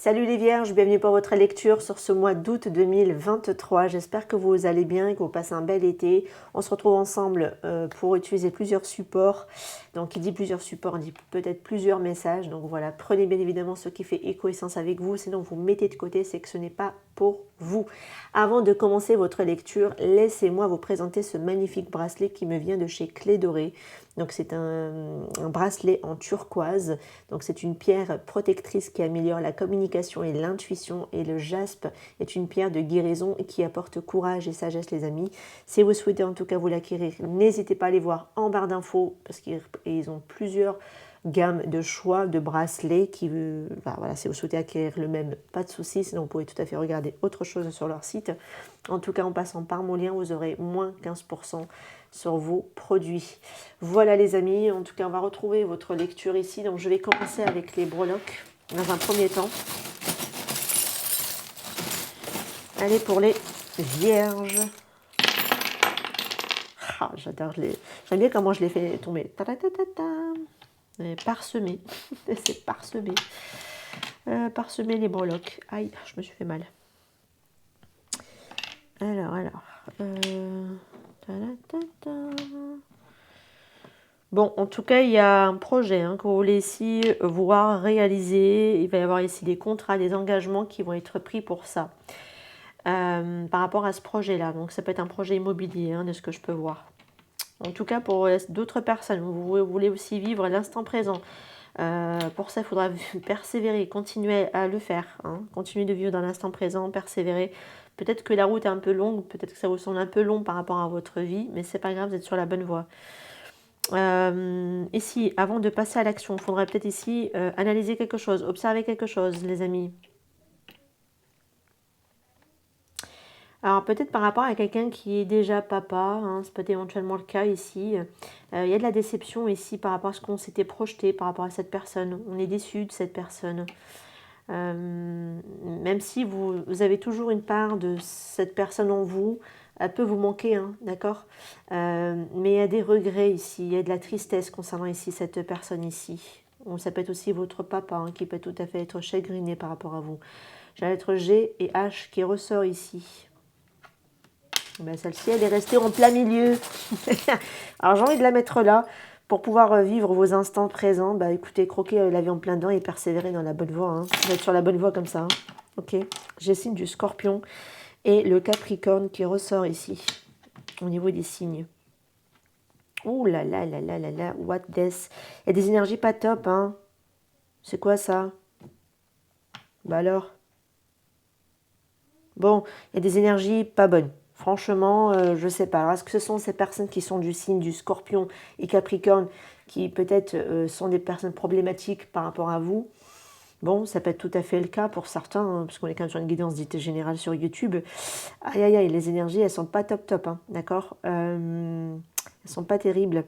Salut les vierges, bienvenue pour votre lecture sur ce mois d'août 2023. J'espère que vous allez bien et que vous passez un bel été. On se retrouve ensemble pour utiliser plusieurs supports. Donc qui dit plusieurs supports, dit peut-être plusieurs messages. Donc voilà, prenez bien évidemment ce qui fait écho et sens avec vous. Sinon vous mettez de côté, c'est que ce n'est pas pour vous. Avant de commencer votre lecture, laissez-moi vous présenter ce magnifique bracelet qui me vient de chez Clé Dorée. Donc c'est un bracelet en turquoise. Donc c'est une pierre protectrice qui améliore la communication et l'intuition. Et le jaspe est une pierre de guérison qui apporte courage et sagesse, les amis. Si vous souhaitez en tout cas vous l'acquérir, n'hésitez pas à aller voir en barre d'infos parce qu'ils ont plusieurs gammes de choix de bracelets voilà, si vous souhaitez acquérir le même, pas de souci, sinon vous pouvez tout à fait regarder autre chose sur leur site. En tout cas, en passant par mon lien, vous aurez moins 15% sur vos produits. Voilà les amis, en tout cas, on va retrouver votre lecture ici. Donc, je vais commencer avec les breloques dans un premier temps. Allez, pour les vierges. Ah, j'adore j'aime bien comment je les fais tomber. Parsemé. C'est parsemé. Parsemer les breloques. Aïe, je me suis fait mal. Alors. Bon, en tout cas, il y a un projet que vous voulez ici voir réaliser. Il va y avoir ici des contrats, des engagements qui vont être pris pour ça. Par rapport à ce projet-là. Donc, ça peut être un projet immobilier, de ce que je peux voir. En tout cas, pour d'autres personnes, vous voulez aussi vivre l'instant présent. Pour ça, il faudra persévérer, continuer à le faire. Continuer de vivre dans l'instant présent, persévérer. Peut-être que la route est un peu longue, peut-être que ça vous semble un peu long par rapport à votre vie, mais c'est pas grave, vous êtes sur la bonne voie. Ici, avant de passer à l'action, il faudrait peut-être ici analyser quelque chose, observer quelque chose, les amis. Alors peut-être par rapport à quelqu'un qui est déjà papa, c'est peut-être éventuellement le cas ici. Il y a de la déception ici par rapport à ce qu'on s'était projeté, par rapport à cette personne. On est déçu de cette personne. Même si vous avez toujours une part de cette personne en vous, elle peut vous manquer, d'accord, mais il y a des regrets ici, il y a de la tristesse concernant ici cette personne ici. Ou ça peut être aussi votre papa qui peut tout à fait être chagriné par rapport à vous. J'ai la lettre G et H qui ressort ici. Ben, celle-ci, elle est restée en plein milieu. Alors j'ai envie de la mettre là. Pour pouvoir vivre vos instants présents, écoutez, croquez la vie en plein dedans et persévérer dans la bonne voie. Vous êtes sur la bonne voie comme ça. Ok. J'ai le signe du Scorpion et le Capricorne qui ressort ici, au niveau des signes. Ouh là là là là là là, what this? Il y a des énergies pas top, C'est quoi ça? Bah alors? Bon, il y a des énergies pas bonnes. Franchement, je ne sais pas. Alors, est-ce que ce sont ces personnes qui sont du signe du Scorpion et Capricorne qui peut-être sont des personnes problématiques par rapport à vous? Bon, ça peut être tout à fait le cas pour certains, parce qu'on est quand même sur une guidance dite générale sur YouTube. Aïe, aïe, aïe, les énergies, elles sont pas top, d'accord, elles sont pas terribles.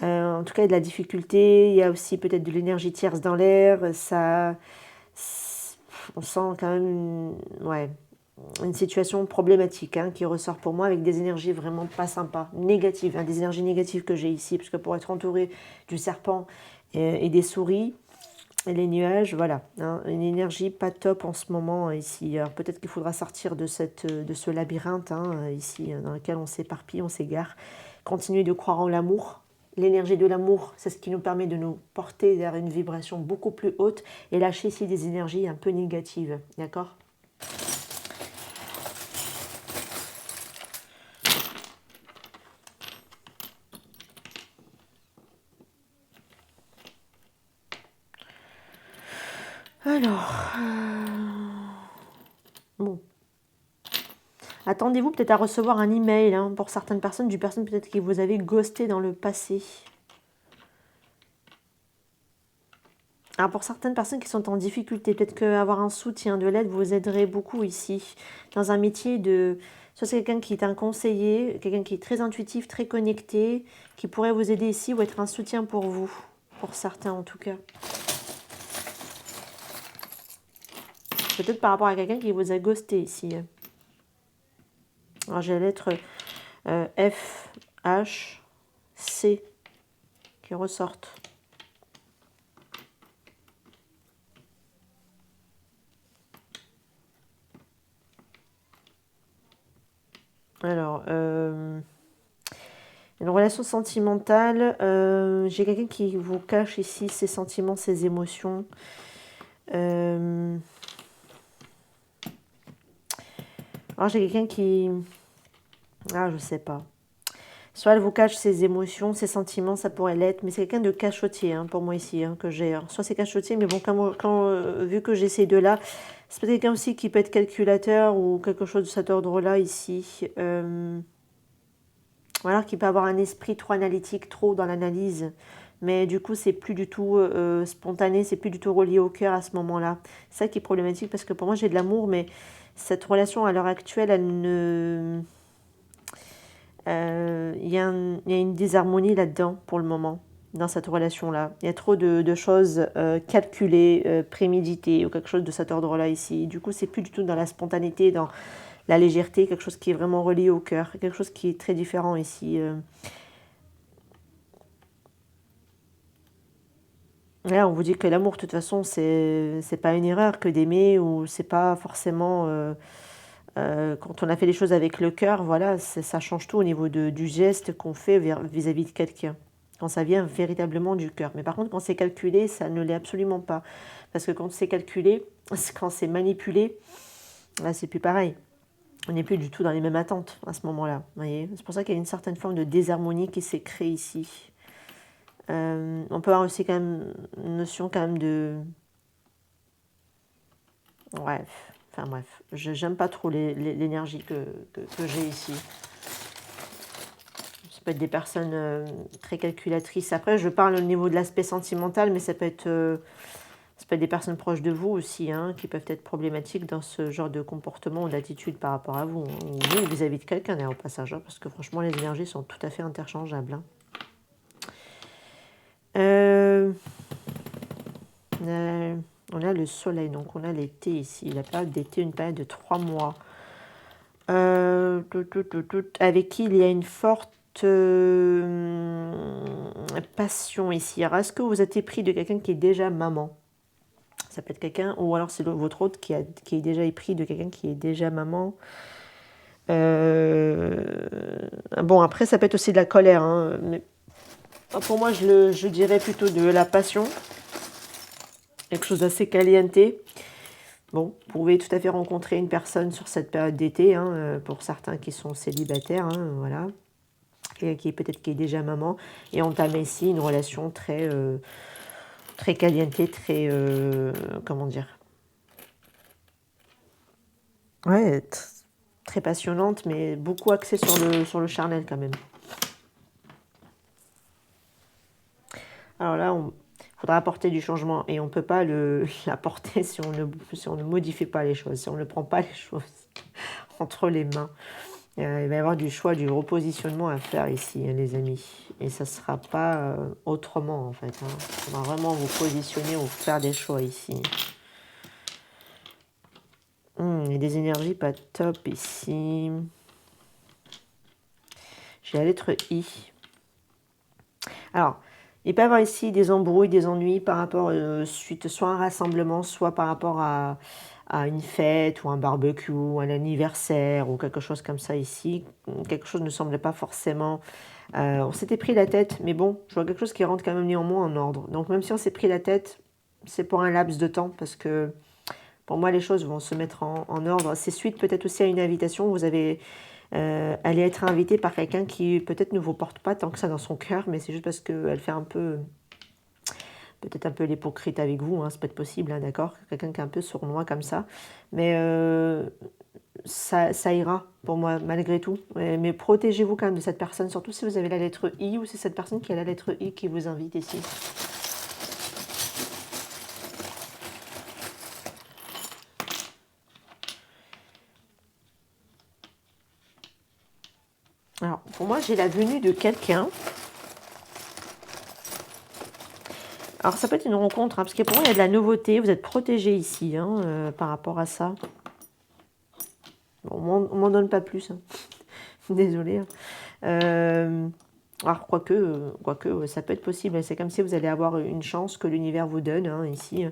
En tout cas, il y a de la difficulté. Il y a aussi peut-être de l'énergie tierce dans l'air. Ça, on sent quand même, une situation problématique qui ressort pour moi avec des énergies vraiment pas sympas, négatives, des énergies négatives que j'ai ici, parce que pour être entouré du serpent et des souris et les nuages, voilà, une énergie pas top en ce moment ici. Alors peut-être qu'il faudra sortir de ce labyrinthe ici dans lequel on s'éparpille, on s'égare, continuer de croire en l'amour. L'énergie de l'amour, c'est ce qui nous permet de nous porter vers une vibration beaucoup plus haute et lâcher ici des énergies un peu négatives, d'accord ? Alors, bon. Attendez-vous peut-être à recevoir un email pour certaines personnes, du personne peut-être qui vous avez ghosté dans le passé. Alors pour certaines personnes qui sont en difficulté, peut-être qu'avoir un soutien, de l'aide vous aiderait beaucoup ici. Dans un métier de... Soit c'est quelqu'un qui est un conseiller, quelqu'un qui est très intuitif, très connecté, qui pourrait vous aider ici ou être un soutien pour vous. Pour certains en tout cas. Peut-être par rapport à quelqu'un qui vous a ghosté ici. Alors j'ai la lettre F, H, C qui ressortent. Alors, une relation sentimentale, j'ai quelqu'un qui vous cache ici ses sentiments, ses émotions. Alors j'ai quelqu'un qui... Ah, je sais pas. Soit elle vous cache ses émotions, ses sentiments, ça pourrait l'être, mais c'est quelqu'un de cachotier hein, pour moi ici que j'ai. Soit c'est cachotier, mais bon, vu que j'ai ces deux-là, c'est peut-être quelqu'un aussi qui peut être calculateur ou quelque chose de cet ordre-là ici. Ou alors qui peut avoir un esprit trop analytique, trop dans l'analyse. Mais du coup, c'est plus du tout spontané, c'est plus du tout relié au cœur à ce moment-là. C'est ça qui est problématique parce que pour moi, j'ai de l'amour, mais cette relation à l'heure actuelle, elle ne... Il y a une désharmonie là-dedans pour le moment, dans cette relation-là. Il y a trop de choses calculées, préméditées ou quelque chose de cet ordre-là ici. Du coup, c'est plus du tout dans la spontanéité, dans la légèreté, quelque chose qui est vraiment relié au cœur, quelque chose qui est très différent ici. Là, on vous dit que l'amour, de toute façon, c'est pas une erreur que d'aimer ou c'est pas forcément quand on a fait les choses avec le cœur, voilà, ça change tout au niveau du geste qu'on fait vis-à-vis de quelqu'un. Quand ça vient véritablement du cœur. Mais par contre, quand c'est calculé, ça ne l'est absolument pas. Parce que quand c'est calculé, quand c'est manipulé, là, c'est plus pareil. On n'est plus du tout dans les mêmes attentes à ce moment-là. C'est pour ça qu'il y a une certaine forme de désharmonie qui s'est créée ici. On peut avoir aussi quand même une notion quand même de... Bref, enfin bref, j'aime pas trop l'énergie que j'ai ici. Ça peut être des personnes très calculatrices. Après, je parle au niveau de l'aspect sentimental, mais ça peut être des personnes proches de vous aussi, hein, qui peuvent être problématiques dans ce genre de comportement ou d'attitude par rapport à vous, hein, ou même vis-à-vis de quelqu'un, d'ailleurs, au passage, hein, parce que franchement, les énergies sont tout à fait interchangeables. Hein. On a le soleil, donc on a l'été ici, la période d'été, une période de 3 mois. Avec qui il y a une forte passion ici. Alors, est-ce que vous êtes épris de quelqu'un qui est déjà maman? Ça peut être quelqu'un, ou alors c'est votre autre qui est déjà épris de quelqu'un qui est déjà maman. Bon, après, ça peut être aussi de la colère. Hein, mais pour moi, je dirais plutôt de la passion. Quelque chose d'assez caliente. Bon, vous pouvez tout à fait rencontrer une personne sur cette période d'été, hein, pour certains qui sont célibataires, hein, voilà. Et qui est déjà maman, et entamer ici une relation très, très caliente, très, comment dire, ouais, très passionnante, mais beaucoup axée sur le charnel quand même. Alors là, il faudra apporter du changement, et on ne peut pas l'apporter si on ne modifie pas les choses, si on ne prend pas les choses entre les mains. Il va y avoir du choix, du repositionnement à faire ici, hein, les amis. Et ça ne sera pas autrement, en fait. Hein. On va vraiment vous positionner ou faire des choix ici. Il y a des énergies pas top ici. J'ai la lettre I. Alors, il peut y avoir ici des embrouilles, des ennuis par rapport suite soit à un rassemblement, soit par rapport à une fête ou un barbecue, ou un anniversaire ou quelque chose comme ça ici. Quelque chose ne semblait pas forcément... on s'était pris la tête, mais bon, je vois quelque chose qui rentre quand même néanmoins en ordre. Donc même si on s'est pris la tête, c'est pour un laps de temps parce que pour moi les choses vont se mettre en ordre. C'est suite peut-être aussi à une invitation. Vous allez être invité par quelqu'un qui peut-être ne vous porte pas tant que ça dans son cœur, mais c'est juste parce qu'elle fait un peu... peut-être un peu l'hypocrite avec vous, hein, c'est peut-être possible, hein, d'accord, quelqu'un qui est un peu sournois comme ça, mais ça ira pour moi malgré tout, mais protégez-vous quand même de cette personne, surtout si vous avez la lettre I ou c'est cette personne qui a la lettre I qui vous invite ici. Alors, pour moi, j'ai la venue de quelqu'un. Alors, ça peut être une rencontre, hein, parce que pour moi, il y a de la nouveauté. Vous êtes protégé ici, hein, par rapport à ça. Bon, on m'en donne pas plus. Hein. Désolée. Hein. Alors, quoique, ça peut être possible. C'est comme si vous allez avoir une chance que l'univers vous donne, hein, ici.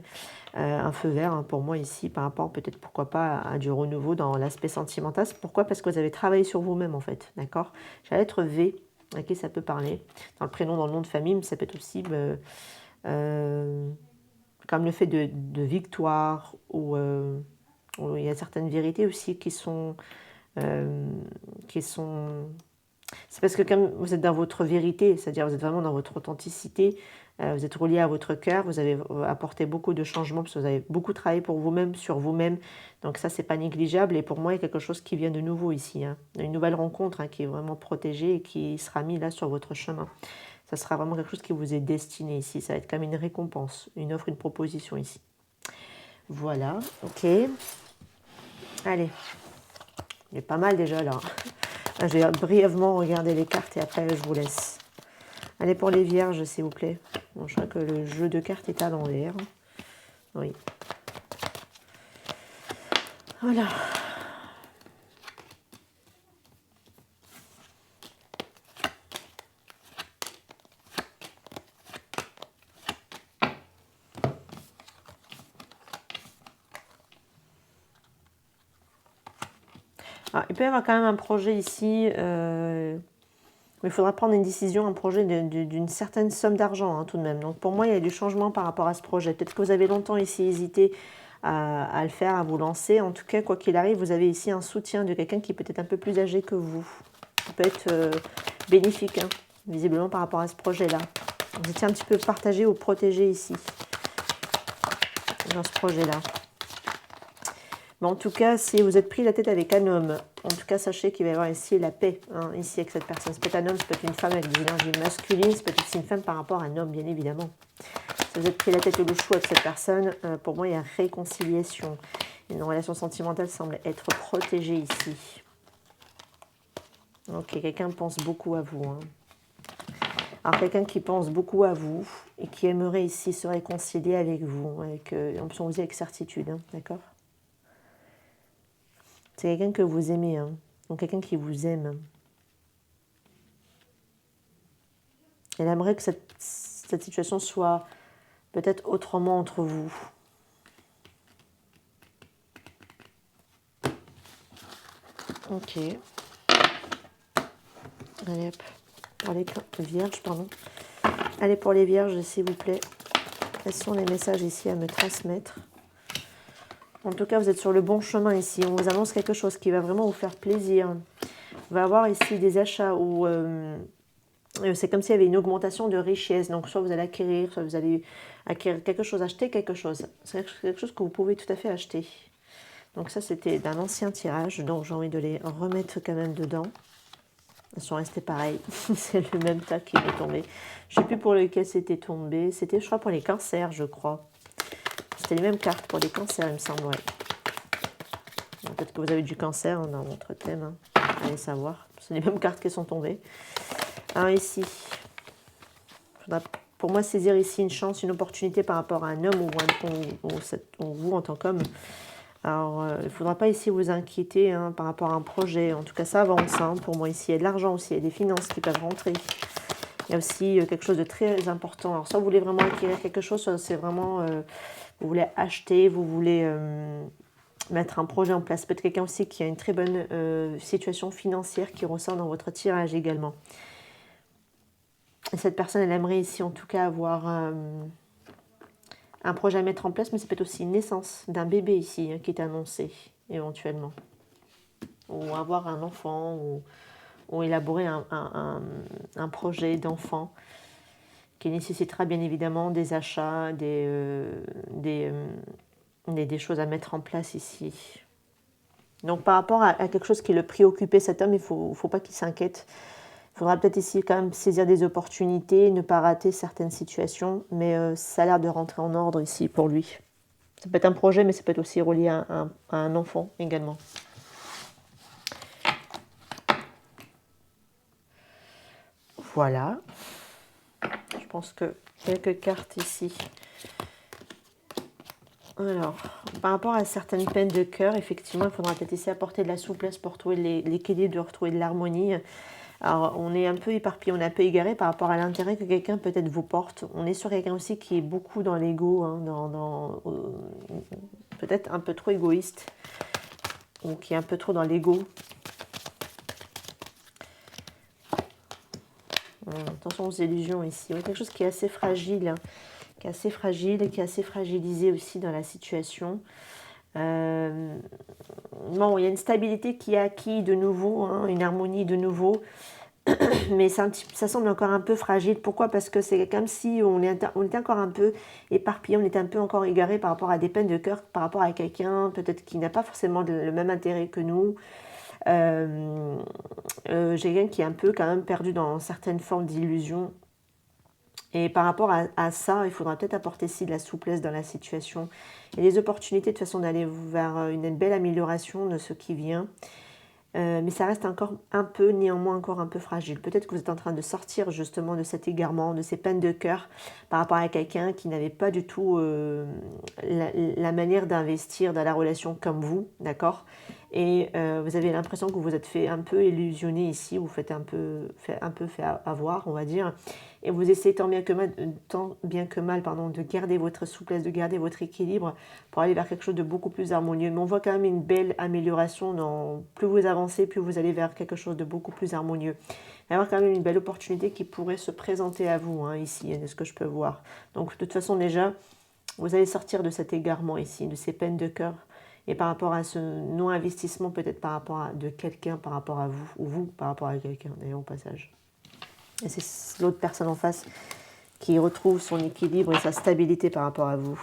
un feu vert hein, pour moi ici, par rapport peut-être pourquoi pas à du renouveau dans l'aspect sentimental. Pourquoi? Parce que vous avez travaillé sur vous-même en fait, d'accord? J'ai la lettre V, à qui ça peut parler? Dans le prénom, dans le nom de famille, mais ça peut être aussi comme le fait de victoire, ou il y a certaines vérités aussi qui sont... C'est parce que comme vous êtes dans votre vérité, c'est-à-dire vous êtes vraiment dans votre authenticité, vous êtes relié à votre cœur, vous avez apporté beaucoup de changements parce que vous avez beaucoup travaillé pour vous-même, sur vous-même. Donc ça, c'est pas négligeable. Et pour moi, il y a quelque chose qui vient de nouveau ici. Hein. Une nouvelle rencontre hein, qui est vraiment protégée et qui sera mise là sur votre chemin. Ça sera vraiment quelque chose qui vous est destiné ici. Ça va être comme une récompense, une offre, une proposition ici. Voilà, ok. Allez, il est pas mal déjà là. Je vais brièvement regarder les cartes et après je vous laisse. Allez pour les vierges s'il vous plaît. Bon, je crois que le jeu de cartes est à l'envers. Oui. Voilà. Alors, il peut y avoir quand même un projet ici. Il faudra prendre une décision, un projet d'une certaine somme d'argent hein, tout de même. Donc pour moi, il y a du changement par rapport à ce projet. Peut-être que vous avez longtemps ici hésité à le faire, à vous lancer. En tout cas, quoi qu'il arrive, vous avez ici un soutien de quelqu'un qui peut être un peu plus âgé que vous. Ça peut être bénéfique, hein, visiblement par rapport à ce projet-là. Vous étiez un petit peu partagé ou protégé ici, dans ce projet-là. Mais en tout cas, si vous êtes pris la tête avec un homme, en tout cas, sachez qu'il va y avoir ici la paix, hein, ici avec cette personne. Ça peut être un homme, ça peut être une femme avec des énergies masculines, ça peut être aussi une femme par rapport à un homme, bien évidemment. Si vous êtes pris la tête ou le chou avec cette personne, pour moi, il y a réconciliation. Une relation sentimentale semble être protégée ici. Ok, quelqu'un pense beaucoup à vous. Hein. Alors, quelqu'un qui pense beaucoup à vous et qui aimerait ici se réconcilier avec vous, avec, en plus, on vous dit avec certitude, hein, d'accord ? C'est quelqu'un que vous aimez, hein, donc quelqu'un qui vous aime. Elle aimerait que cette situation soit peut-être autrement entre vous. Ok. Allez, hop. Pour les vierges, pardon. Allez, pour les vierges, s'il vous plaît. Quels sont les messages ici à me transmettre? En tout cas, vous êtes sur le bon chemin ici. On vous annonce quelque chose qui va vraiment vous faire plaisir. On va avoir ici des achats où c'est comme s'il y avait une augmentation de richesse. Donc, soit vous allez acquérir, soit vous allez acquérir quelque chose, acheter quelque chose. C'est quelque chose que vous pouvez tout à fait acheter. Donc ça, c'était d'un ancien tirage. Donc, j'ai envie de les remettre quand même dedans. Elles sont restées pareilles. C'est le même tas qui est tombé. Je ne sais plus pour lequel c'était tombé. C'était, je crois, pour les cancers, je crois. C'était les mêmes cartes pour les cancers, il me semble, ouais. Peut-être que vous avez du cancer dans votre thème. Hein. Allez savoir. C'est les mêmes cartes qui sont tombées. Alors ici, il faudra pour moi saisir ici une chance, une opportunité par rapport à un homme ou vous en tant qu'homme. Alors, il ne faudra pas ici vous inquiéter hein, par rapport à un projet. En tout cas, ça avance hein, pour moi ici. Il y a de l'argent aussi, il y a des finances qui peuvent rentrer. Il y a aussi quelque chose de très important. Alors, soit vous voulez vraiment acquérir quelque chose, soit c'est vraiment, vous voulez acheter, vous voulez mettre un projet en place. Peut-être quelqu'un aussi qui a une très bonne situation financière qui ressort dans votre tirage également. Et cette personne, elle aimerait ici en tout cas avoir un projet à mettre en place, mais c'est peut-être aussi une naissance d'un bébé ici hein, qui est annoncé éventuellement. Ou avoir un enfant, ou élaborer un projet d'enfant qui nécessitera bien évidemment des achats, des choses à mettre en place ici. Donc par rapport à quelque chose qui le préoccupait, cet homme, il ne faut pas qu'il s'inquiète. Il faudra peut-être ici quand même saisir des opportunités, ne pas rater certaines situations, mais ça a l'air de rentrer en ordre ici pour lui. Ça peut être un projet, mais ça peut être aussi relié à un enfant également. Voilà. Je pense que quelques cartes ici. Alors, par rapport à certaines peines de cœur, effectivement, il faudra peut-être essayer d'apporter de la souplesse pour trouver l'équilibre, de retrouver de l'harmonie. Alors, on est un peu éparpillé, on est un peu égaré par rapport à l'intérêt que quelqu'un peut-être vous porte. On est sur quelqu'un aussi qui est beaucoup dans l'ego, hein, peut-être un peu trop égoïste, ou qui est un peu trop dans l'ego. Attention aux illusions ici. Ouais, quelque chose qui est assez fragile, hein, qui est assez fragile et qui est assez fragilisé aussi dans la situation. Bon, il y a une stabilité qui est acquise de nouveau, hein, une harmonie de nouveau, mais ça semble encore un peu fragile. Pourquoi? Parce que c'est comme si on était encore un peu éparpillé, on était un peu encore égaré par rapport à des peines de cœur, par rapport à quelqu'un peut-être qui n'a pas forcément le même intérêt que nous. J'ai quelqu'un qui est un peu quand même perdu dans certaines formes d'illusions. Et par rapport à ça, il faudra peut-être apporter ici de la souplesse dans la situation et des opportunités de façon d'aller vers une belle amélioration de ce qui vient. Mais ça reste encore un peu, néanmoins encore un peu fragile. Peut-être que vous êtes en train de sortir justement de cet égarement, de ces peines de cœur par rapport à quelqu'un qui n'avait pas du tout la manière d'investir dans la relation comme vous, d'accord? Et vous avez l'impression que vous vous êtes fait un peu illusionner ici, vous faites un peu fait avoir, on va dire. Et vous essayez tant bien que mal, de garder votre souplesse, de garder votre équilibre pour aller vers quelque chose de beaucoup plus harmonieux. Mais on voit quand même une belle amélioration. Plus vous avancez, plus vous allez vers quelque chose de beaucoup plus harmonieux. Il va y avoir quand même une belle opportunité qui pourrait se présenter à vous, hein, ici, de ce que je peux voir. Donc de toute façon déjà, vous allez sortir de cet égarement ici, de ces peines de cœur. Et par rapport à ce non-investissement, peut-être par rapport à de quelqu'un par rapport à vous, ou vous par rapport à quelqu'un, d'ailleurs, au passage. Et c'est l'autre personne en face qui retrouve son équilibre et sa stabilité par rapport à vous.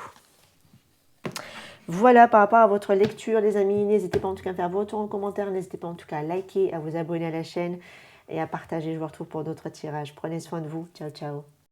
Voilà par rapport à votre lecture, les amis. N'hésitez pas en tout cas à faire vos retours en commentaire. N'hésitez pas en tout cas à liker, à vous abonner à la chaîne et à partager. Je vous retrouve pour d'autres tirages. Prenez soin de vous. Ciao, ciao.